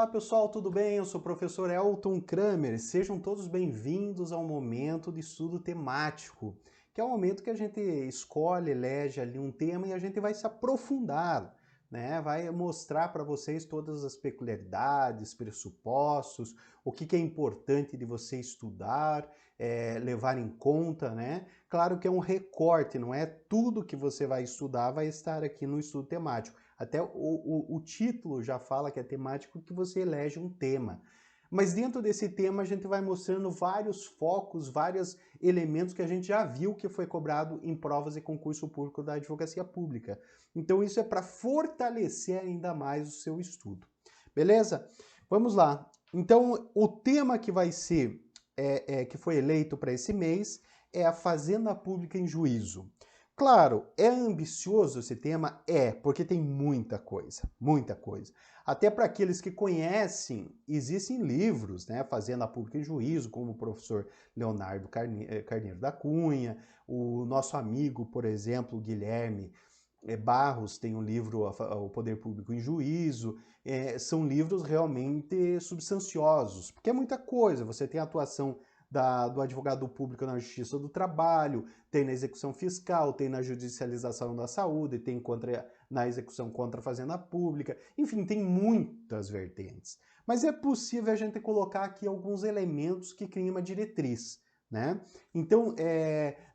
Olá pessoal, tudo bem? Eu sou o professor Elton Kramer. Sejam todos bem-vindos ao momento de estudo temático, que é o momento que a gente escolhe, elege ali um tema e a gente vai se aprofundar, né? Vai mostrar para vocês todas as peculiaridades, pressupostos, o que é importante de você estudar, levar em conta, né? Claro que é um recorte, não é tudo que você vai estudar vai estar aqui no estudo temático. Até o título já fala que é temático, que você elege um tema. Mas dentro desse tema a gente vai mostrando vários focos, vários elementos que a gente já viu que foi cobrado em provas e concurso público da advocacia pública. Então isso é para fortalecer ainda mais o seu estudo. Beleza? Vamos lá. Então o tema que vai ser, que foi eleito para esse mês, é a Fazenda Pública em Juízo. Claro, é ambicioso esse tema? É, porque tem muita coisa, muita coisa. Até para aqueles que conhecem, existem livros, né, Fazenda Pública em Juízo, como o professor Leonardo Carneiro da Cunha, o nosso amigo, por exemplo, Guilherme Barros tem um livro, O Poder Público em Juízo. São livros realmente substanciosos, porque é muita coisa. Você tem a atuação do advogado público na Justiça do Trabalho, tem na execução fiscal, tem na judicialização da saúde, tem na execução contra a fazenda pública, enfim, tem muitas vertentes. Mas é possível a gente colocar aqui alguns elementos que criam uma diretriz, né? Então,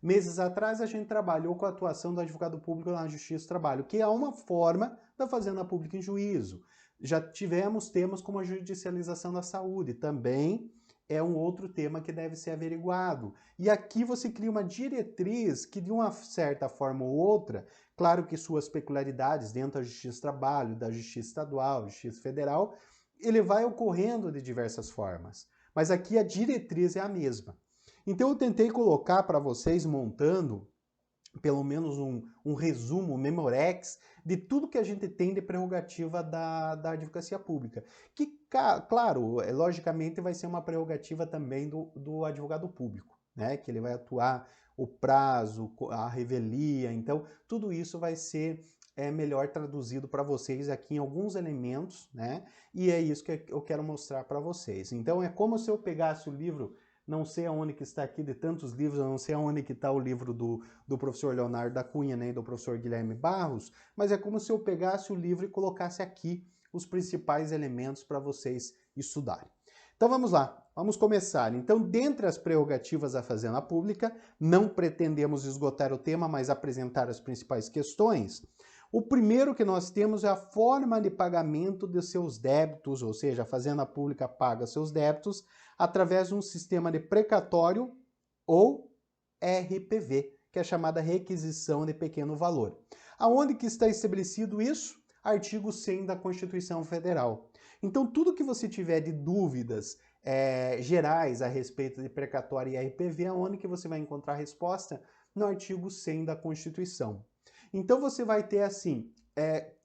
meses atrás a gente trabalhou com a atuação do advogado público na Justiça do Trabalho, que é uma forma da fazenda pública em juízo. Já tivemos temas como a judicialização da saúde, também é um outro tema que deve ser averiguado. E aqui você cria uma diretriz que, de uma certa forma ou outra, claro que suas peculiaridades dentro da Justiça do Trabalho, da Justiça Estadual, Justiça Federal, ele vai ocorrendo de diversas formas. Mas aqui a diretriz é a mesma. Então eu tentei colocar para vocês, montando pelo menos um resumo, um memorex, de tudo que a gente tem de prerrogativa da advocacia pública. Que, claro, logicamente vai ser uma prerrogativa também do advogado público, né? Que ele vai atuar o prazo, a revelia, então tudo isso vai ser melhor traduzido para vocês aqui em alguns elementos, né? E é isso que eu quero mostrar para vocês. Então é como se eu pegasse o livro, não sei aonde que está aqui, de tantos livros, eu não sei aonde que está o livro do professor Leonardo da Cunha, nem do professor Guilherme Barros, mas é como se eu pegasse o livro e colocasse aqui os principais elementos para vocês estudarem. Então vamos lá, vamos começar. Então, dentre as prerrogativas da Fazenda Pública, não pretendemos esgotar o tema, mas apresentar as principais questões. O primeiro que nós temos é a forma de pagamento de seus débitos, ou seja, a Fazenda Pública paga seus débitos através de um sistema de precatório ou RPV, que é chamada requisição de pequeno valor. Aonde que está estabelecido isso? Artigo 100 da Constituição Federal. Então, tudo que você tiver de dúvidas gerais a respeito de precatório e RPV, aonde que você vai encontrar a resposta? No artigo 100 da Constituição. Então, você vai ter assim,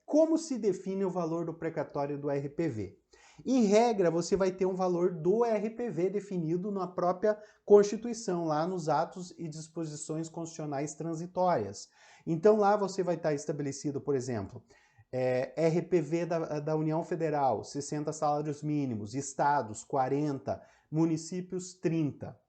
como se define o valor do precatório e do RPV? Em regra, você vai ter um valor do RPV definido na própria Constituição, lá nos atos e disposições constitucionais transitórias. Então lá você vai estar estabelecido, por exemplo, RPV da União Federal, 60 salários mínimos, estados, 40, municípios, 30.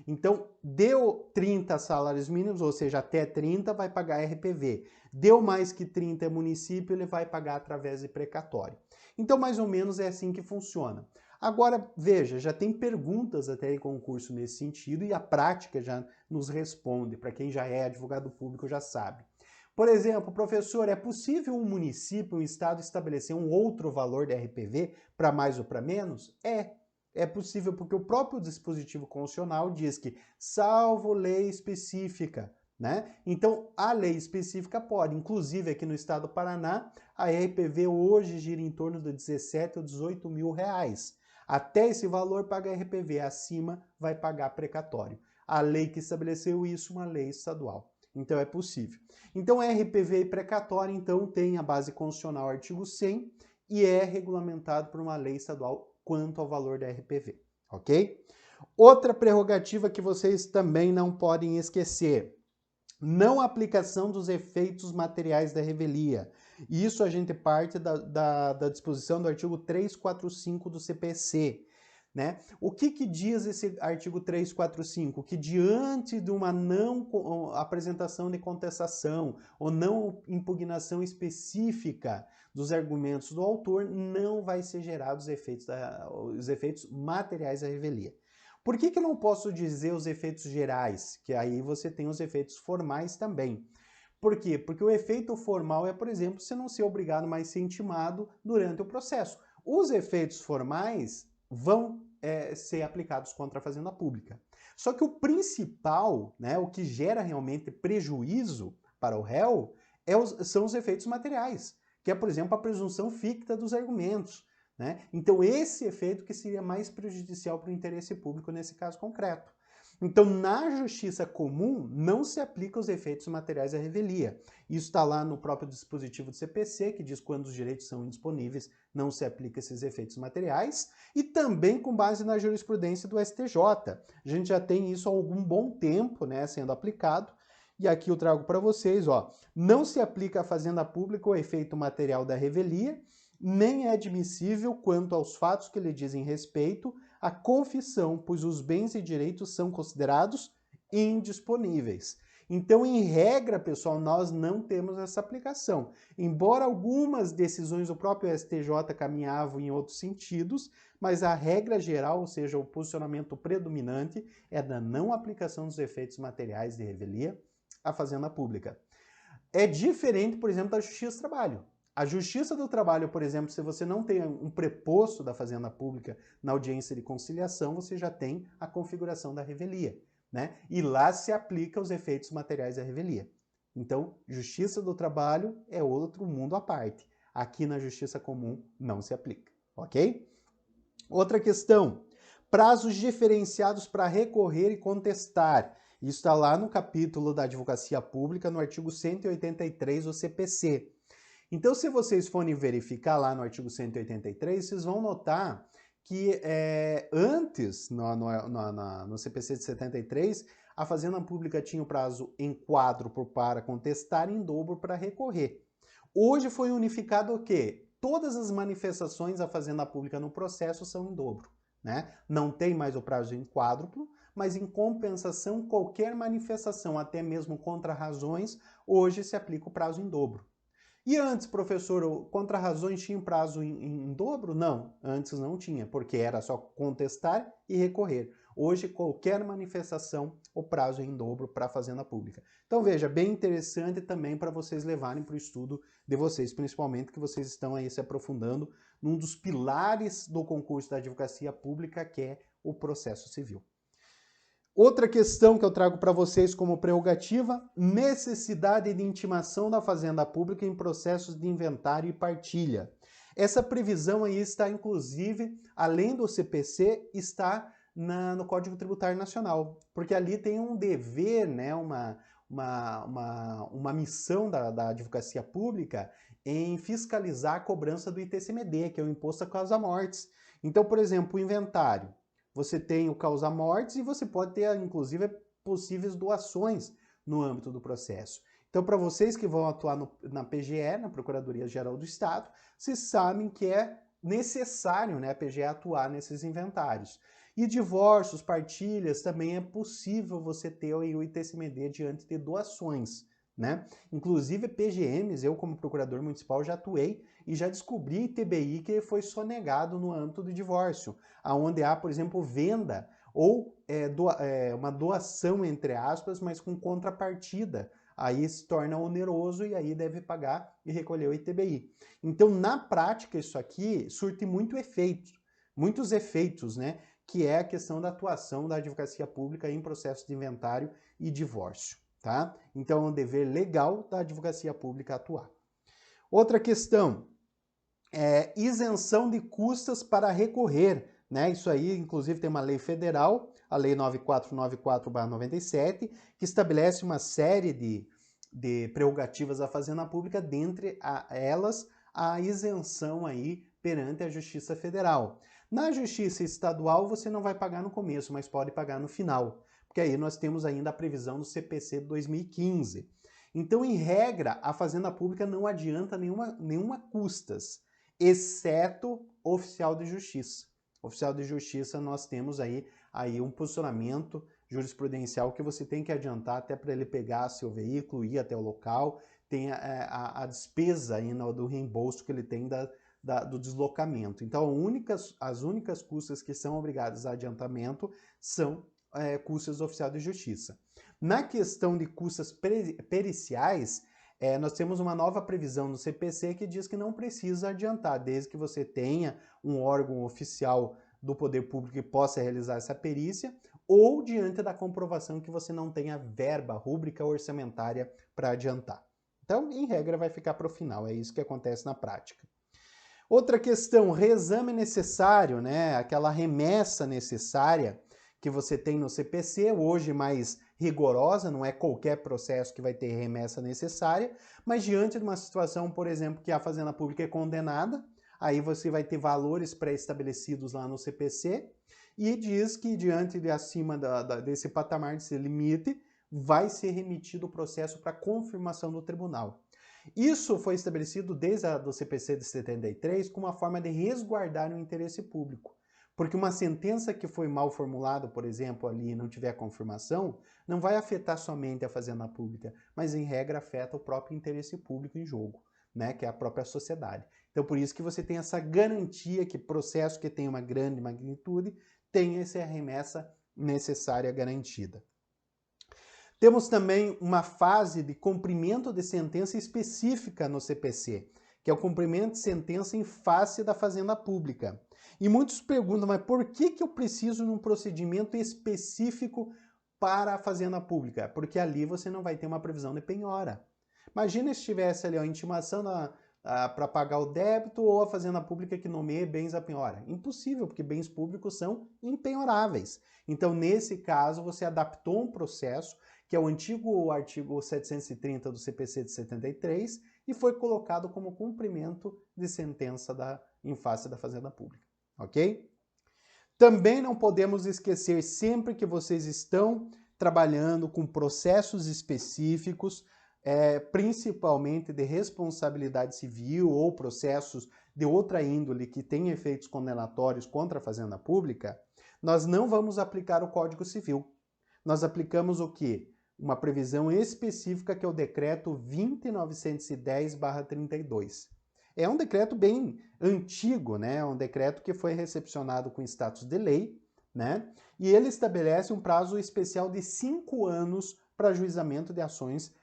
Então, deu 30 salários mínimos, ou seja, até 30 vai pagar RPV. Deu mais que 30 município, ele vai pagar através de precatório. Então, mais ou menos é assim que funciona. Agora, veja, já tem perguntas até em concurso nesse sentido e a prática já nos responde, para quem já é advogado público já sabe. Por exemplo, professor, é possível um município, um estado estabelecer um outro valor de RPV para mais ou para menos? É possível porque o próprio dispositivo constitucional diz que, salvo lei específica, né? Então, a lei específica pode, inclusive aqui no estado do Paraná, a RPV hoje gira em torno de 17 ou 18 mil reais. Até esse valor paga RPV, acima vai pagar precatório. A lei que estabeleceu isso, uma lei estadual. Então é possível. Então RPV e precatório, então, tem a base constitucional artigo 100 e é regulamentado por uma lei estadual quanto ao valor da RPV, ok? Outra prerrogativa que vocês também não podem esquecer: não aplicação dos efeitos materiais da revelia. E isso a gente parte da disposição do artigo 345 do CPC. Né? O que diz esse artigo 345? Que diante de uma não apresentação de contestação ou não impugnação específica dos argumentos do autor, não vai ser gerados os efeitos materiais da revelia. Por que eu não posso dizer os efeitos gerais? Que aí você tem os efeitos formais também. Por quê? Porque o efeito formal é, por exemplo, você não ser obrigado mais a ser intimado durante o processo. Os efeitos formais vão ser aplicados contra a fazenda pública. Só que o principal, né, o que gera realmente prejuízo para o réu, são os efeitos materiais, que é, por exemplo, a presunção ficta dos argumentos. Né? Então, esse efeito que seria mais prejudicial para o interesse público nesse caso concreto. Então, na justiça comum, não se aplica os efeitos materiais da revelia. Isso está lá no próprio dispositivo do CPC, que diz quando os direitos são indisponíveis, não se aplica esses efeitos materiais, e também com base na jurisprudência do STJ. A gente já tem isso há algum bom tempo, né, sendo aplicado, e aqui eu trago para vocês, ó, não se aplica à fazenda pública o efeito material da revelia, nem é admissível quanto aos fatos que lhe dizem respeito a confissão, pois os bens e direitos são considerados indisponíveis. Então, em regra, pessoal, nós não temos essa aplicação. Embora algumas decisões do próprio STJ caminhavam em outros sentidos, mas a regra geral, ou seja, o posicionamento predominante, é da não aplicação dos efeitos materiais de revelia à fazenda pública. É diferente, por exemplo, da Justiça do Trabalho. A Justiça do Trabalho, por exemplo, se você não tem um preposto da Fazenda Pública na audiência de conciliação, você já tem a configuração da revelia, né? E lá se aplica os efeitos materiais da revelia. Então, Justiça do Trabalho é outro mundo à parte. Aqui na Justiça Comum não se aplica, ok? Outra questão, prazos diferenciados para recorrer e contestar. Isso está lá no capítulo da Advocacia Pública, no artigo 183 do CPC. Então, se vocês forem verificar lá no artigo 183, vocês vão notar que antes, no CPC de 73, a Fazenda Pública tinha o prazo em quádruplo para contestar e em dobro para recorrer. Hoje foi unificado o quê? Todas as manifestações da Fazenda Pública no processo são em dobro. Né? Não tem mais o prazo em quádruplo, mas em compensação, qualquer manifestação, até mesmo contra razões, hoje se aplica o prazo em dobro. E antes, professor, contra razões tinha prazo em dobro? Não, antes não tinha, porque era só contestar e recorrer. Hoje, qualquer manifestação, o prazo é em dobro para a Fazenda Pública. Então, veja, bem interessante também para vocês levarem para o estudo de vocês, principalmente que vocês estão aí se aprofundando num dos pilares do concurso da Advocacia Pública, que é o processo civil. Outra questão que eu trago para vocês como prerrogativa, necessidade de intimação da Fazenda Pública em processos de inventário e partilha. Essa previsão aí está, inclusive, além do CPC, está no Código Tributário Nacional, porque ali tem um dever, né, uma missão da Advocacia Pública em fiscalizar a cobrança do ITCMD, que é o Imposto à Causa-Mortes. Então, por exemplo, o inventário. Você tem o causa-mortes e você pode ter, inclusive, possíveis doações no âmbito do processo. Então, para vocês que vão atuar na PGE, na Procuradoria-Geral do Estado, vocês sabem que é necessário, né, a PGE atuar nesses inventários. E divórcios, partilhas, também é possível você ter o ITCMD diante de doações. Né? Inclusive, PGMs, eu como procurador municipal já atuei e já descobri ITBI que foi sonegado no âmbito do divórcio, onde há, por exemplo, venda ou uma doação, entre aspas, mas com contrapartida. Aí se torna oneroso e aí deve pagar e recolher o ITBI. Então, na prática, isso aqui surte muitos efeitos, né? Que é a questão da atuação da advocacia pública em processo de inventário e divórcio. Tá? Então, é um dever legal da advocacia pública atuar. Outra questão é isenção de custas para recorrer. Né? Isso aí, inclusive, tem uma lei federal, a Lei 9494/97, que estabelece uma série de prerrogativas da Fazenda Pública, dentre elas a isenção aí perante a Justiça Federal. Na Justiça Estadual, você não vai pagar no começo, mas pode pagar no final. Porque aí nós temos ainda a previsão do CPC de 2015. Então, em regra, a Fazenda Pública não adianta nenhuma custas, exceto oficial de justiça. Oficial de justiça, nós temos aí um posicionamento jurisprudencial que você tem que adiantar até para ele pegar seu veículo, ir até o local, tem a despesa aí do reembolso que ele tem do deslocamento. Então, as únicas custas que são obrigadas a adiantamento são custas do oficial de justiça. Na questão de custas periciais, nós temos uma nova previsão no CPC que diz que não precisa adiantar, desde que você tenha um órgão oficial do poder público que possa realizar essa perícia, ou diante da comprovação que você não tenha verba rúbrica orçamentária para adiantar. Então, em regra, vai ficar para o final, é isso que acontece na prática. Outra questão, reexame necessário, né? Aquela remessa necessária que você tem no CPC, hoje mais rigorosa, não é qualquer processo que vai ter remessa necessária, mas diante de uma situação, por exemplo, que a Fazenda Pública é condenada, aí você vai ter valores pré-estabelecidos lá no CPC e diz que diante de acima desse patamar, desse limite, vai ser remetido o processo para confirmação do tribunal. Isso foi estabelecido desde o CPC de 73 como uma forma de resguardar o interesse público. Porque uma sentença que foi mal formulada, por exemplo, ali e não tiver confirmação, não vai afetar somente a Fazenda Pública, mas em regra afeta o próprio interesse público em jogo, né, que é a própria sociedade. Então por isso que você tem essa garantia que processo que tem uma grande magnitude tem essa remessa necessária garantida. Temos também uma fase de cumprimento de sentença específica no CPC, que é o cumprimento de sentença em face da Fazenda Pública. E muitos perguntam, mas por que eu preciso de um procedimento específico para a Fazenda Pública? Porque ali você não vai ter uma previsão de penhora. Imagina se tivesse ali a intimação para pagar o débito ou a Fazenda Pública que nomeia bens a penhora. Impossível, porque bens públicos são impenhoráveis. Então, nesse caso, você adaptou um processo, que é o antigo artigo 730 do CPC de 73, e foi colocado como cumprimento de sentença em face da Fazenda Pública. Ok? Também não podemos esquecer, sempre que vocês estão trabalhando com processos específicos, principalmente de responsabilidade civil ou processos de outra índole que têm efeitos condenatórios contra a Fazenda Pública, nós não vamos aplicar o Código Civil. Nós aplicamos o quê? Uma previsão específica que é o decreto 20.910/32. É um decreto bem antigo, né? É um decreto que foi recepcionado com status de lei, né? E ele estabelece um prazo especial de 5 anos para ajuizamento de ações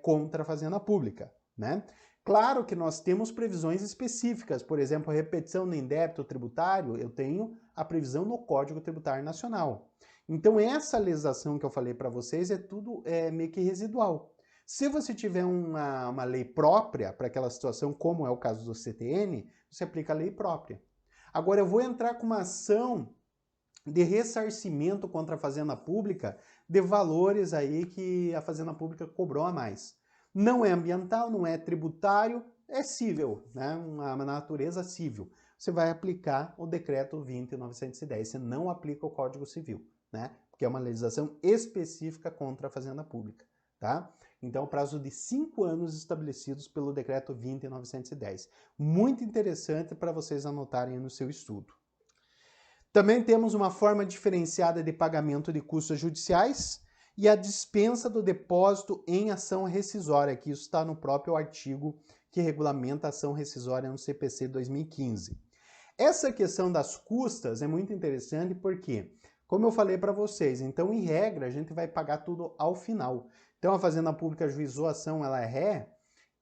contra a Fazenda Pública, né? Claro que nós temos previsões específicas, por exemplo, a repetição de débito tributário, eu tenho a previsão no Código Tributário Nacional. Então, essa legislação que eu falei para vocês é tudo meio que residual. Se você tiver uma lei própria para aquela situação, como é o caso do CTN, você aplica a lei própria. Agora, eu vou entrar com uma ação de ressarcimento contra a Fazenda Pública de valores aí que a Fazenda Pública cobrou a mais. Não é ambiental, não é tributário, é cível, né? Uma natureza cível. Você vai aplicar o decreto 20.910, você não aplica o Código Civil, né? Porque é uma legislação específica contra a Fazenda Pública, tá? Então, prazo de 5 anos estabelecidos pelo decreto 20.910. Muito interessante para vocês anotarem no seu estudo. Também temos uma forma diferenciada de pagamento de custos judiciais e a dispensa do depósito em ação rescisória, que isso está no próprio artigo que regulamenta a ação rescisória no CPC 2015. Essa questão das custas é muito interessante porque, como eu falei para vocês, então, em regra, a gente vai pagar tudo ao final. Então, a Fazenda Pública ajuizou a ação, ela é ré,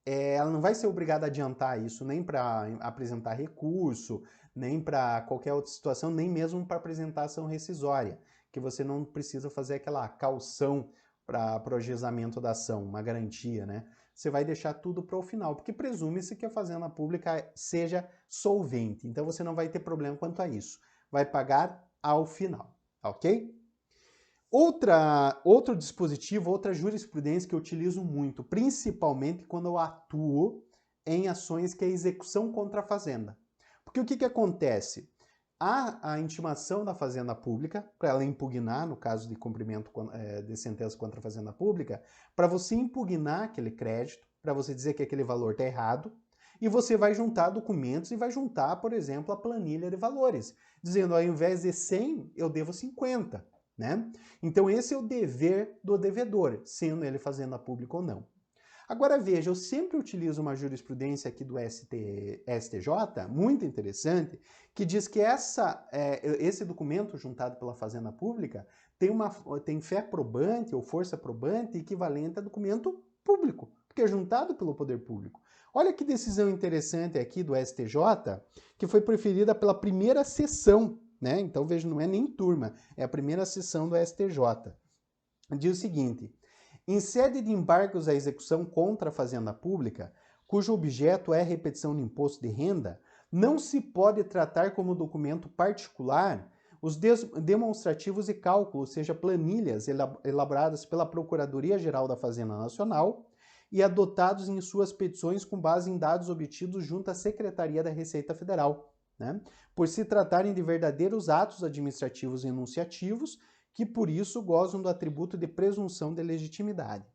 ela não vai ser obrigada a adiantar isso nem para apresentar recurso, nem para qualquer outra situação, nem mesmo para apresentar ação rescisória, que você não precisa fazer aquela caução para o ajuizamento da ação, uma garantia, né? Você vai deixar tudo para o final, porque presume-se que a Fazenda Pública seja solvente, então você não vai ter problema quanto a isso. Vai pagar ao final, ok? Outro dispositivo, outra jurisprudência que eu utilizo muito, principalmente quando eu atuo em ações que é execução contra a fazenda. Porque o que acontece? há a intimação da Fazenda Pública, para ela impugnar, no caso de cumprimento de sentença contra a Fazenda Pública, para você impugnar aquele crédito, para você dizer que aquele valor está errado, e você vai juntar documentos e vai juntar, por exemplo, a planilha de valores, dizendo, ao invés de 100, eu devo 50, né? Então esse é o dever do devedor, sendo ele Fazenda Pública ou não. Agora veja, eu sempre utilizo uma jurisprudência aqui do STJ, muito interessante, que diz que esse documento juntado pela Fazenda Pública tem fé probante ou força probante equivalente a documento público, porque é juntado pelo poder público. Olha que decisão interessante aqui do STJ, que foi preferida pela primeira sessão, né? Então veja, não é nem turma, é a primeira sessão do STJ. Diz o seguinte: em sede de embargos à execução contra a Fazenda Pública, cujo objeto é repetição de imposto de renda, não se pode tratar como documento particular os demonstrativos e cálculos, seja planilhas elaboradas pela Procuradoria-Geral da Fazenda Nacional e adotados em suas petições com base em dados obtidos junto à Secretaria da Receita Federal, né? Por se tratarem de verdadeiros atos administrativos enunciativos que por isso gozam do atributo de presunção de legitimidade.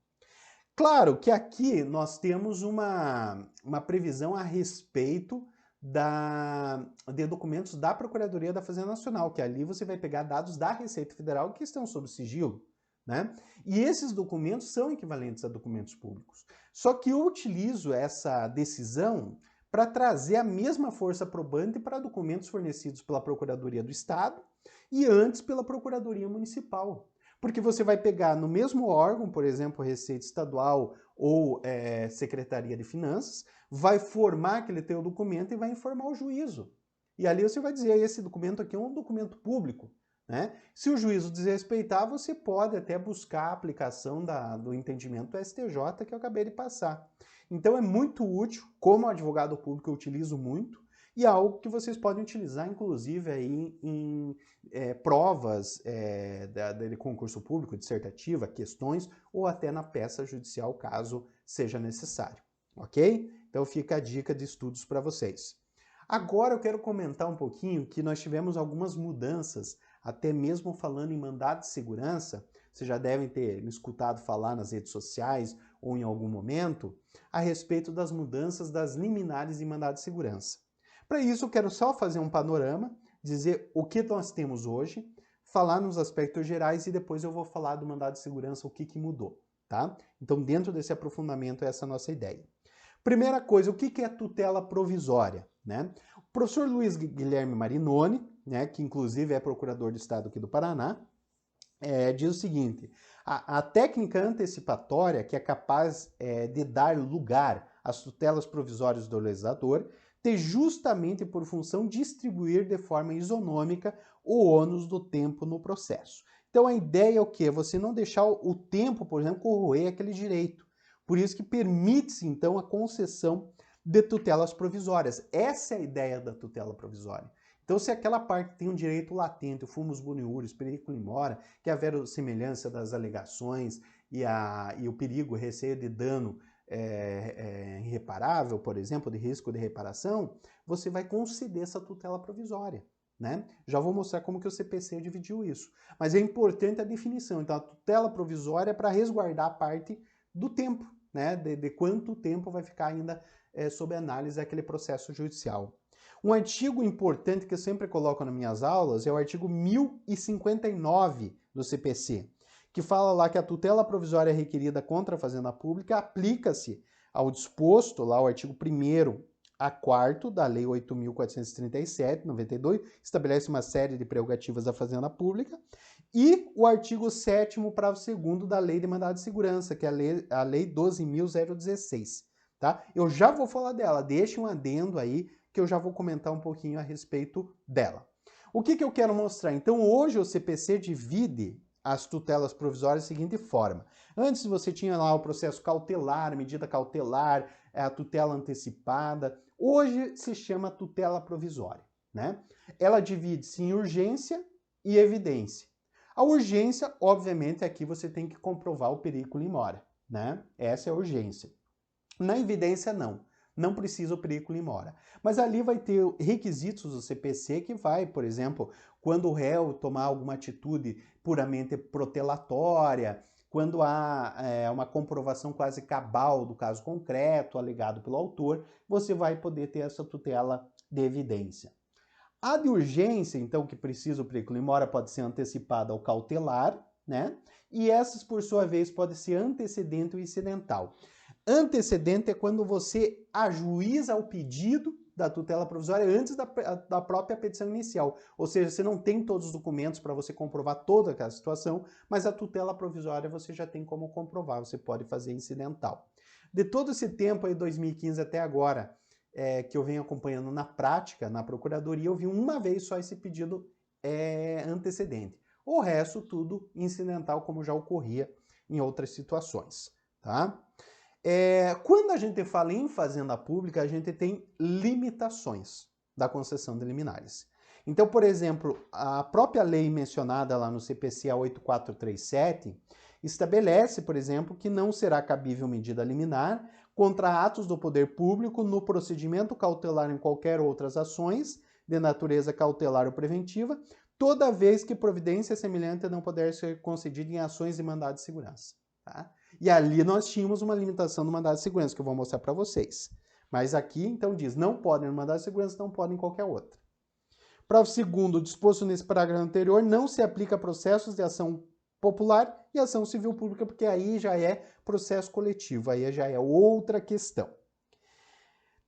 Claro que aqui nós temos uma previsão a respeito de documentos da Procuradoria da Fazenda Nacional, que ali você vai pegar dados da Receita Federal que estão sob sigilo, né? E esses documentos são equivalentes a documentos públicos. Só que eu utilizo essa decisão para trazer a mesma força probante para documentos fornecidos pela Procuradoria do Estado e antes pela Procuradoria Municipal. Porque você vai pegar no mesmo órgão, por exemplo, Receita Estadual ou Secretaria de Finanças, vai formar aquele teu documento e vai informar o juízo. E ali você vai dizer, esse documento aqui é um documento público, né? Se o juízo desrespeitar, você pode até buscar a aplicação do entendimento do STJ que eu acabei de passar. Então é muito útil, como advogado público eu utilizo muito, e é algo que vocês podem utilizar, inclusive, aí em provas de concurso público, dissertativa, questões, ou até na peça judicial, caso seja necessário, ok? Então fica a dica de estudos para vocês. Agora eu quero comentar um pouquinho que nós tivemos algumas mudanças, até mesmo falando em mandado de segurança, vocês já devem ter me escutado falar nas redes sociais ou em algum momento, a respeito das mudanças das liminares em mandado de segurança. Para isso, eu quero só fazer um panorama, dizer o que nós temos hoje, falar nos aspectos gerais e depois eu vou falar do mandado de segurança, o que mudou, tá? Então, dentro desse aprofundamento, essa é a nossa ideia. Primeira coisa, o que é tutela provisória, né? O professor Luiz Guilherme Marinoni, né, que inclusive é procurador do Estado aqui do Paraná, diz o seguinte: a técnica antecipatória, que é capaz de dar lugar às tutelas provisórias do legislador, tem justamente por função distribuir de forma isonômica o ônus do tempo no processo. Então a ideia é o quê? Você não deixar o tempo, por exemplo, corroer aquele direito. Por isso que permite-se, então, a concessão de tutelas provisórias. Essa é a ideia da tutela provisória. Então, se aquela parte tem um direito latente, o fumus boniuris, periculum in mora, que é a verossimilhança das alegações e o perigo, o receio de dano irreparável, por exemplo, de risco de reparação, você vai conceder essa tutela provisória, né? Já vou mostrar como que o CPC dividiu isso. Mas é importante a definição. Então, a tutela provisória é para resguardar a parte do tempo, né? De quanto tempo vai ficar ainda sob análise aquele processo judicial. Um artigo importante que eu sempre coloco nas minhas aulas é o artigo 1059 do CPC, que fala lá que a tutela provisória requerida contra a Fazenda Pública aplica-se ao disposto, lá o artigo 1º a 4º da Lei 8.437, 92, estabelece uma série de prerrogativas da Fazenda Pública, e o artigo 7º parágrafo 2º da Lei de Mandado de Segurança, que é a Lei 12.016, tá? Eu já vou falar dela, deixa um adendo aí, que eu já vou comentar um pouquinho a respeito dela. O que eu quero mostrar? Então, hoje o CPC divide as tutelas provisórias da seguinte forma. Antes você tinha lá o processo cautelar, medida cautelar, a tutela antecipada. Hoje se chama tutela provisória, né? Ela divide-se em urgência e evidência. A urgência, obviamente, aqui você tem que comprovar o periculum in mora, né? Essa é a urgência. Na evidência, não. não precisa o periculum in mora. Mas ali vai ter requisitos do CPC que vai, por exemplo, quando o réu tomar alguma atitude puramente protelatória, quando há uma comprovação quase cabal do caso concreto, alegado pelo autor, você vai poder ter essa tutela de evidência. A de urgência, então, que precisa o periculum in mora, pode ser antecipada ao cautelar, né? E essas, por sua vez, podem ser antecedente ou incidental. Antecedente é quando você ajuiza o pedido da tutela provisória antes da própria petição inicial. Ou seja, você não tem todos os documentos para você comprovar toda aquela situação, mas a tutela provisória você já tem como comprovar, você pode fazer incidental. De todo esse tempo aí, 2015 até agora, que eu venho acompanhando na prática, na procuradoria, eu vi uma vez só esse pedido antecedente. O resto, tudo incidental, como já ocorria em outras situações, tá? Quando a gente fala em fazenda pública, a gente tem limitações da concessão de liminares. Então, por exemplo, a própria lei mencionada lá no CPC 8437 estabelece, por exemplo, que não será cabível medida liminar contra atos do poder público no procedimento cautelar em qualquer outras ações de natureza cautelar ou preventiva, toda vez que providência semelhante não puder ser concedida em ações de mandado de segurança. Tá? E ali nós tínhamos uma limitação do mandado de segurança, que eu vou mostrar para vocês. Mas aqui, então, diz, não podem no mandado de segurança, não podem em qualquer outra. Parágrafo 2º, disposto nesse parágrafo anterior, não se aplica a processos de ação popular e ação civil pública, porque aí já é processo coletivo, aí já é outra questão.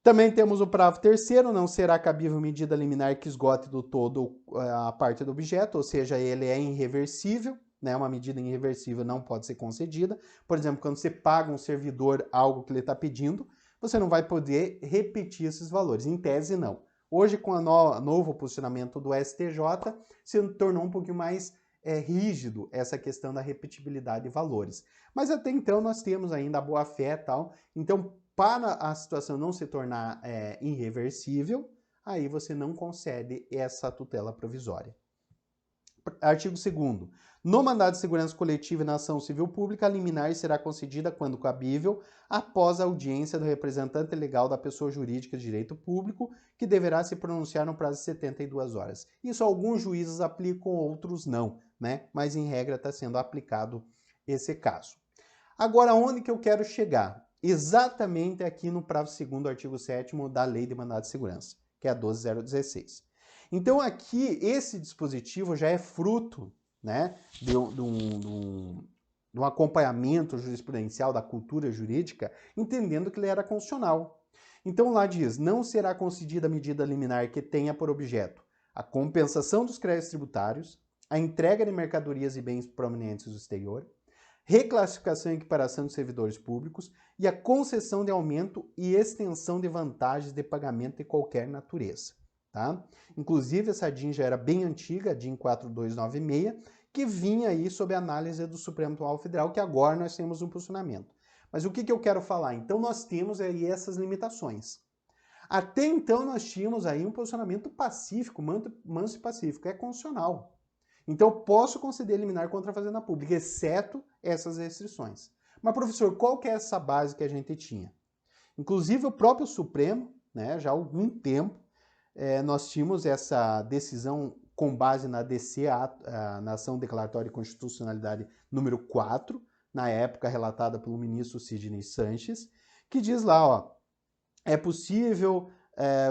Também temos o parágrafo 3º, não será cabível medida liminar que esgote do todo a parte do objeto, ou seja, ele é irreversível, né? Uma medida irreversível não pode ser concedida. Por exemplo, quando você paga um servidor algo que ele está pedindo, você não vai poder repetir esses valores. Em tese, não. Hoje, com o novo posicionamento do STJ, se tornou um pouquinho mais rígido essa questão da repetibilidade de valores. Mas até então nós temos ainda a boa-fé e tal. Então, para a situação não se tornar irreversível, aí você não concede essa tutela provisória. Artigo 2º. No mandado de segurança coletiva e na ação civil pública, a liminar será concedida quando cabível, após a audiência do representante legal da pessoa jurídica de direito público, que deverá se pronunciar no prazo de 72 horas. Isso alguns juízes aplicam, outros não, né? Mas em regra está sendo aplicado esse caso. Agora, onde que eu quero chegar? Exatamente aqui no parágrafo 2º, artigo 7º da Lei de Mandado de Segurança, que é a 12.016. Então aqui, esse dispositivo já é fruto, né, de um acompanhamento jurisprudencial da cultura jurídica, entendendo que ele era constitucional. Então lá diz, não será concedida medida liminar que tenha por objeto a compensação dos créditos tributários, a entrega de mercadorias e bens provenientes do exterior, reclassificação e equiparação de servidores públicos e a concessão de aumento e extensão de vantagens de pagamento de qualquer natureza. Tá? Inclusive, essa DIN já era bem antiga, a DIN 4296, que vinha aí sob análise do Supremo Tribunal Federal, que agora nós temos um posicionamento. Mas o que eu quero falar? Então, nós temos aí essas limitações. Até então, nós tínhamos aí um posicionamento pacífico, manso e pacífico, é constitucional. Então, eu posso conceder liminar contra a Fazenda Pública, exceto essas restrições. Mas, professor, qual que é essa base que a gente tinha? Inclusive, o próprio Supremo, né, já há algum tempo, nós tínhamos essa decisão com base na DC, na Ação Declaratória de Constitucionalidade número 4, na época relatada pelo ministro Sidney Sanches, que diz lá, ó, é possível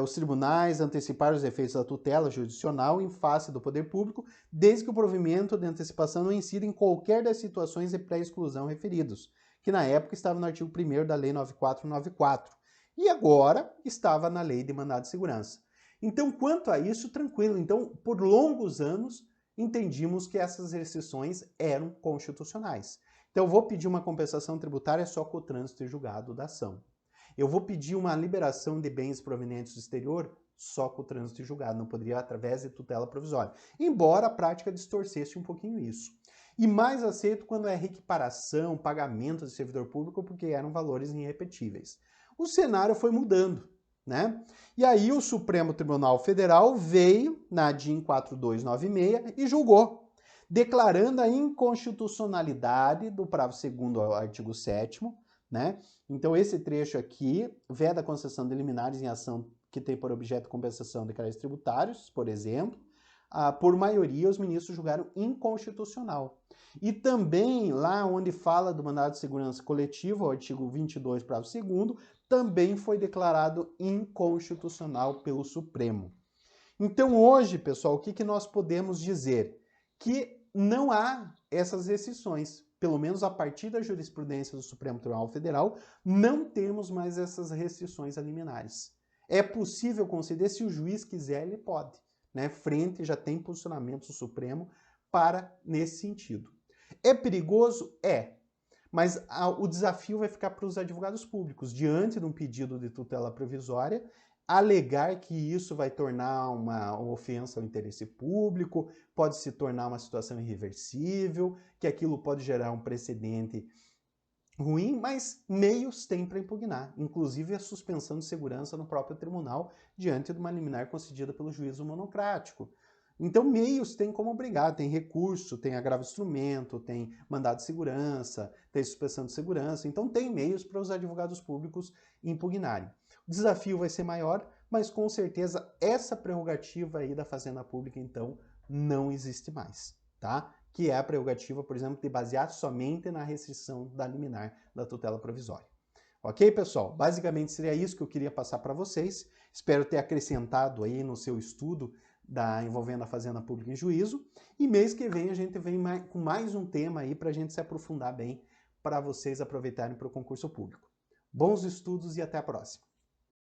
os tribunais antecipar os efeitos da tutela jurisdicional em face do poder público, desde que o provimento de antecipação não incida em qualquer das situações de pré-exclusão referidos, que na época estava no artigo 1º da Lei 9494, e agora estava na Lei de Mandado de Segurança. Então, quanto a isso, tranquilo. Então, por longos anos, entendimos que essas restrições eram constitucionais. Então, eu vou pedir uma compensação tributária só com o trânsito e julgado da ação. Eu vou pedir uma liberação de bens provenientes do exterior só com o trânsito e julgado, não poderia através de tutela provisória. Embora a prática distorcesse um pouquinho isso. E mais aceito quando é reequiparação, pagamento de servidor público, porque eram valores irrepetíveis. O cenário foi mudando, né? E aí o Supremo Tribunal Federal veio na DIN 4296 e julgou, declarando a inconstitucionalidade do parágrafo 2º ao artigo 7º, né? Então esse trecho aqui veda a concessão de liminares em ação que tem por objeto compensação de créditos tributários, por exemplo. Por maioria, os ministros julgaram inconstitucional. E também, lá onde fala do mandado de segurança coletiva, o artigo 22, parágrafo 2º, também foi declarado inconstitucional pelo Supremo. Então, hoje, pessoal, o que nós podemos dizer? Que não há essas restrições. Pelo menos a partir da jurisprudência do Supremo Tribunal Federal, não temos mais essas restrições a liminares. É possível conceder, se o juiz quiser, ele pode. Né? Frente já tem posicionamento do Supremo para nesse sentido. É perigoso? É. Mas o desafio vai ficar para os advogados públicos, diante de um pedido de tutela provisória, alegar que isso vai tornar uma ofensa ao interesse público, pode se tornar uma situação irreversível, que aquilo pode gerar um precedente ruim, mas meios tem para impugnar, inclusive a suspensão de segurança no próprio tribunal diante de uma liminar concedida pelo juízo monocrático. Então, meios tem como obrigar, tem recurso, tem agravo de instrumento, tem mandado de segurança, tem suspensão de segurança, então tem meios para os advogados públicos impugnarem. O desafio vai ser maior, mas com certeza essa prerrogativa aí da Fazenda Pública, então, não existe mais, tá? Que é a prerrogativa, por exemplo, de basear somente na restrição da liminar da tutela provisória. Ok, pessoal? Basicamente seria isso que eu queria passar para vocês. Espero ter acrescentado aí no seu estudo envolvendo a Fazenda Pública em Juízo. E mês que vem a gente vem com mais um tema aí para a gente se aprofundar bem, para vocês aproveitarem para o concurso público. Bons estudos e até a próxima!